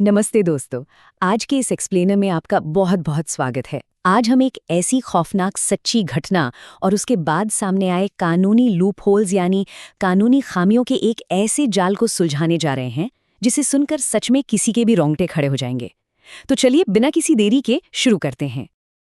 नमस्ते दोस्तों। आज के इस एक्सप्लेनर में आपका बहुत बहुत स्वागत है। आज हम एक ऐसी खौफनाक सच्ची घटना और उसके बाद सामने आए कानूनी लूपहोल्स यानी कानूनी खामियों के एक ऐसे जाल को सुलझाने जा रहे हैं जिसे सुनकर सच में किसी के भी रोंगटे खड़े हो जाएंगे। तो चलिए बिना किसी देरी के शुरू करते हैं।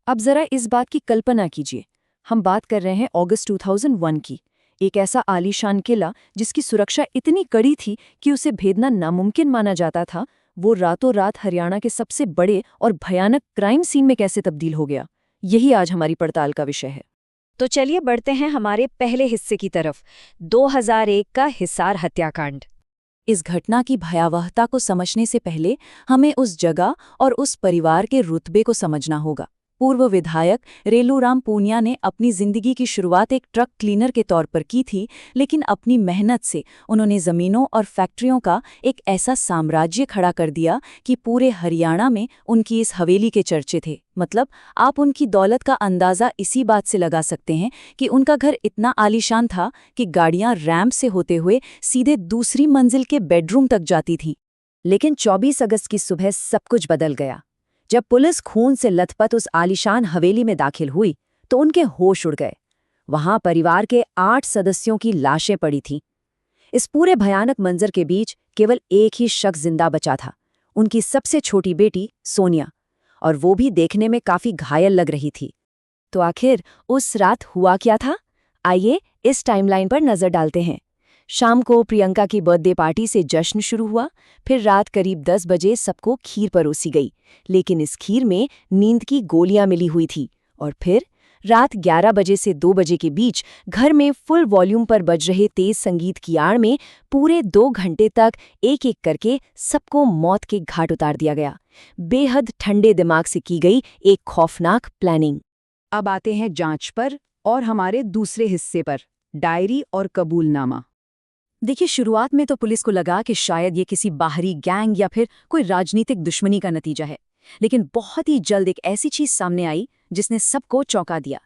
अब जरा इस बात की कल्पना कीजिए, हम बात कर रहे हैं अगस्त 2001 की। एक ऐसा आलीशान किला जिसकी सुरक्षा इतनी कड़ी थी कि उसे भेदना नामुमकिन माना जाता था, वो रातों रात हरियाणा के सबसे बड़े और भयानक क्राइम सीन में कैसे तब्दील हो गया, यही आज हमारी पड़ताल का विषय है। तो चलिए बढ़ते हैं हमारे पहले हिस्से की तरफ, 2001 का हिसार हत्याकांड। इस घटना की भयावहता को समझने से पहले हमें उस जगह और उस परिवार के रुतबे को समझना होगा। पूर्व विधायक रेलूराम पूनिया ने अपनी जिंदगी की शुरुआत एक ट्रक क्लीनर के तौर पर की थी, लेकिन अपनी मेहनत से उन्होंने जमीनों और फैक्ट्रियों का एक ऐसा साम्राज्य खड़ा कर दिया कि पूरे हरियाणा में उनकी इस हवेली के चर्चे थे। मतलब आप उनकी दौलत का अंदाजा इसी बात से लगा सकते हैं कि उनका घर इतना आलीशान था कि गाड़ियां रैंप से होते हुए सीधे दूसरी मंजिल के बेडरूम तक जाती थीं। लेकिन 24 अगस्त की सुबह सब कुछ बदल गया। जब पुलिस खून से लथपथ उस आलीशान हवेली में दाखिल हुई तो उनके होश उड़ गए। वहां परिवार के 8 सदस्यों की लाशें पड़ी थीं। इस पूरे भयानक मंजर के बीच केवल एक ही शख्स जिंदा बचा था, उनकी सबसे छोटी बेटी सोनिया, और वो भी देखने में काफी घायल लग रही थी। तो आखिर उस रात हुआ क्या था? आइए इस टाइमलाइन पर नजर डालते हैं। शाम को प्रियंका की बर्थडे पार्टी से जश्न शुरू हुआ। फिर रात करीब 10 बजे सबको खीर परोसी गई, लेकिन इस खीर में नींद की गोलियां मिली हुई थी। और फिर रात 11 बजे से 2 बजे के बीच घर में फुल वॉल्यूम पर बज रहे तेज संगीत की आड़ में पूरे 2 घंटे तक एक एक करके सबको मौत के घाट उतार दिया गया। बेहद ठंडे दिमाग से की गई एक खौफनाक प्लानिंग। अब आते हैं जांच पर और हमारे दूसरे हिस्से पर, डायरी और कबूलनामा। देखिए, शुरुआत में तो पुलिस को लगा कि शायद ये किसी बाहरी गैंग या फिर कोई राजनीतिक दुश्मनी का नतीजा है, लेकिन बहुत ही जल्द एक ऐसी चीज सामने आई जिसने सबको चौंका दिया।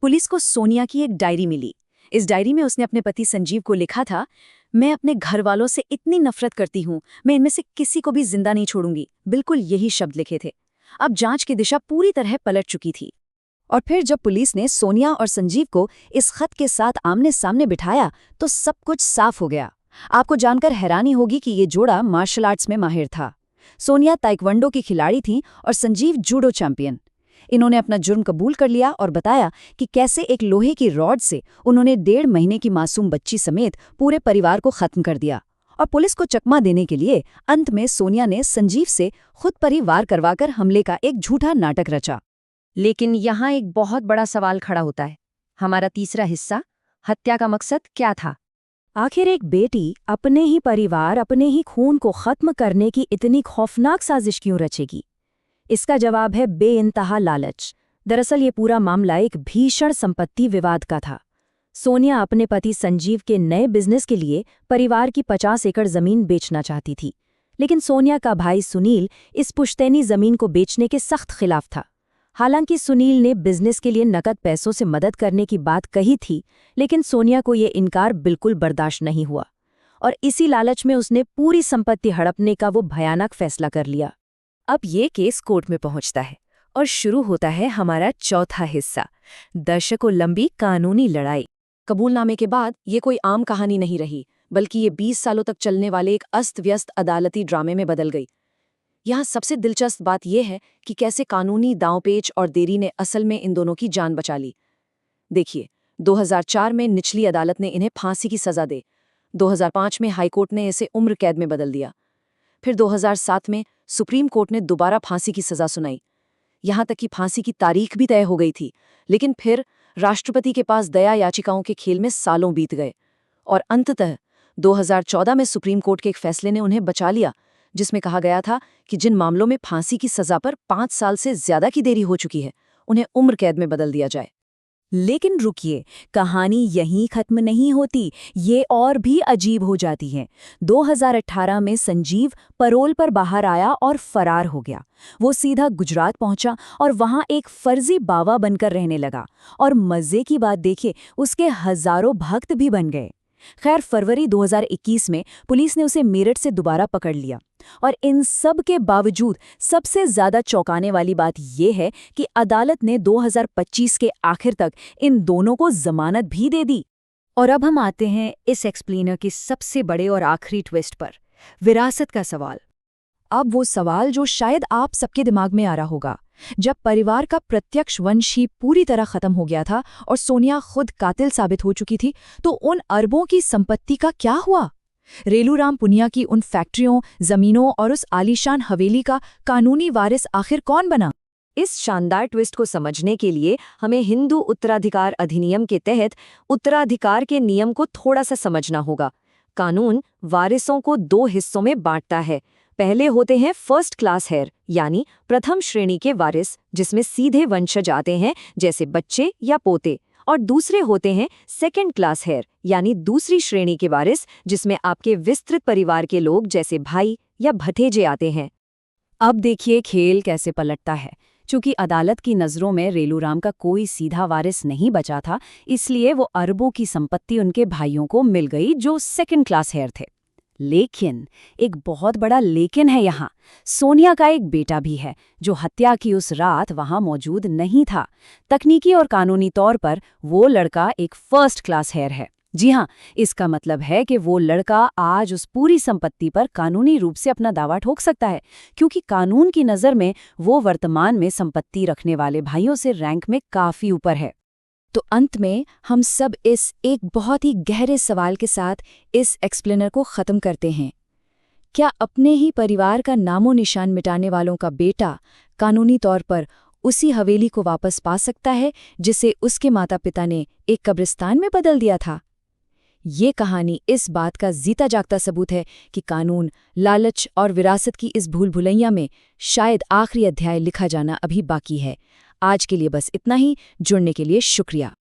पुलिस को सोनिया की एक डायरी मिली। इस डायरी में उसने अपने पति संजीव को लिखा था, मैं अपने घर वालों से इतनी नफरत करती हूँ, मैं इनमें से किसी को भी जिंदा नहीं छोड़ूंगी। बिल्कुल यही शब्द लिखे थे। अब जांच की दिशा पूरी तरह पलट चुकी थी। और फिर जब पुलिस ने सोनिया और संजीव को इस खत के साथ आमने सामने बिठाया तो सब कुछ साफ हो गया। आपको जानकर हैरानी होगी कि ये जोड़ा मार्शल आर्ट्स में माहिर था। सोनिया ताइक्वांडो की खिलाड़ी थी और संजीव जूडो चैंपियन। इन्होंने अपना जुर्म कबूल कर लिया और बताया कि कैसे एक लोहे की रॉड से उन्होंने 1.5 महीने की मासूम बच्ची समेत पूरे परिवार को खत्म कर दिया। और पुलिस को चकमा देने के लिए अंत में सोनिया ने संजीव से खुद पर ही वार करवाकर हमले का एक झूठा नाटक रचा। लेकिन यहाँ एक बहुत बड़ा सवाल खड़ा होता है। हमारा तीसरा हिस्सा, हत्या का मकसद क्या था? आखिर एक बेटी अपने ही परिवार, अपने ही खून को खत्म करने की इतनी खौफनाक साजिश क्यों रचेगी? इसका जवाब है बेइंतहा लालच। दरअसल ये पूरा मामला एक भीषण संपत्ति विवाद का था। सोनिया अपने पति संजीव के नए बिजनेस के लिए परिवार की 50 एकड़ जमीन बेचना चाहती थी, लेकिन सोनिया का भाई सुनील इस पुश्तैनी जमीन को बेचने के सख्त खिलाफ था। हालांकि सुनील ने बिजनेस के लिए नकद पैसों से मदद करने की बात कही थी, लेकिन सोनिया को ये इनकार बिल्कुल बर्दाश्त नहीं हुआ और इसी लालच में उसने पूरी संपत्ति हड़पने का वो भयानक फैसला कर लिया। अब ये केस कोर्ट में पहुंचता है और शुरू होता है हमारा चौथा हिस्सा, दशकों लंबी कानूनी लड़ाई। कबूलनामे के बाद ये कोई आम कहानी नहीं रही, बल्कि ये 20 सालों तक चलने वाले एक अस्त-व्यस्त अदालती ड्रामे में बदल गई। यहाँ सबसे दिलचस्प बात यह है कि कैसे कानूनी दांवपेच और देरी ने असल में इन दोनों की जान बचा ली। देखिए, 2004 में निचली अदालत ने इन्हें फांसी की सजा दे, 2005 में हाईकोर्ट ने इसे उम्र कैद में बदल दिया, फिर 2007 में सुप्रीम कोर्ट ने दोबारा फांसी की सजा सुनाई। यहाँ तक कि फांसी की तारीख भी तय हो गई थी, लेकिन फिर राष्ट्रपति के पास दया याचिकाओं के खेल में सालों बीत गए और अंततः 2014 में सुप्रीम कोर्ट के एक फैसले ने उन्हें बचा लिया, जिसमें कहा गया था कि जिन मामलों में फांसी की सजा पर 5 साल से ज्यादा की देरी हो चुकी है, उन्हें उम्र कैद में बदल दिया जाए। लेकिन रुकिए, कहानी यहीं खत्म नहीं होती, ये और भी अजीब हो जाती है। 2018 में संजीव पैरोल पर बाहर आया और फरार हो गया। वो सीधा गुजरात पहुंचा और वहां एक फर्जी बावा बनकर रहने लगा। और मजे की बात देखिए, उसके हजारों भक्त भी बन गए। खैर फरवरी 2021 में पुलिस ने उसे मेरठ से दोबारा पकड़ लिया। और इन सब के बावजूद सबसे ज्यादा चौंकाने वाली बात यह है कि अदालत ने 2025 के आखिर तक इन दोनों को जमानत भी दे दी। और अब हम आते हैं इस एक्सप्लेनर के सबसे बड़े और आखिरी ट्विस्ट पर, विरासत का सवाल। अब वो सवाल जो शायद आप सबके दिमाग में आ रहा होगा। जब परिवार का प्रत्यक्ष वंश ही पूरी तरह खत्म हो गया था और सोनिया खुद कातिल साबित हो चुकी थी, तो उन अरबों की संपत्ति का क्या हुआ? रेलूराम पुनिया की उन फैक्ट्रियों, जमीनों और उस आलीशान हवेली का कानूनी वारिस आखिर कौन बना? इस शानदार ट्विस्ट को समझने के लिए हमें हिंदू उत्तराधिकार अधिनियम के तहत उत्तराधिकार के नियम को थोड़ा सा समझना होगा। कानून वारिसों को 2 हिस्सों में बांटता है। पहले होते हैं फर्स्ट क्लास हेयर, यानी प्रथम श्रेणी के वारिस, जिसमें सीधे वंशज आते हैं जैसे बच्चे या पोते। और दूसरे होते हैं सेकंड क्लास हेयर, यानी दूसरी श्रेणी के वारिस, जिसमें आपके विस्तृत परिवार के लोग जैसे भाई या भतीजे आते हैं। अब देखिए खेल कैसे पलटता है। चूंकि अदालत की नज़रों में रेलूराम का कोई सीधा वारिस नहीं बचा था, इसलिए वो अरबों की संपत्ति उनके भाइयों को मिल गई जो सेकंड क्लास हेयर थे। लेकिन एक बहुत बड़ा लेकिन है यहाँ। सोनिया का एक बेटा भी है जो हत्या की उस रात वहां मौजूद नहीं था। तकनीकी और कानूनी तौर पर वो लड़का एक फर्स्ट क्लास हेयर है। जी हाँ, इसका मतलब है कि वो लड़का आज उस पूरी संपत्ति पर कानूनी रूप से अपना दावा ठोक सकता है, क्योंकि कानून की नज़र में वो वर्तमान में संपत्ति रखने वाले भाइयों से रैंक में काफ़ी ऊपर है। तो अंत में हम सब इस एक बहुत ही गहरे सवाल के साथ इस एक्सप्लेनर को ख़त्म करते हैं। क्या अपने ही परिवार का नामो निशान मिटाने वालों का बेटा कानूनी तौर पर उसी हवेली को वापस पा सकता है जिसे उसके माता पिता ने एक कब्रिस्तान में बदल दिया था? ये कहानी इस बात का जीता जागता सबूत है कि कानून, लालच और विरासत की इस भूल भुलैया में शायद आखिरी अध्याय लिखा जाना अभी बाकी है। आज के लिए बस इतना ही। जुड़ने के लिए शुक्रिया।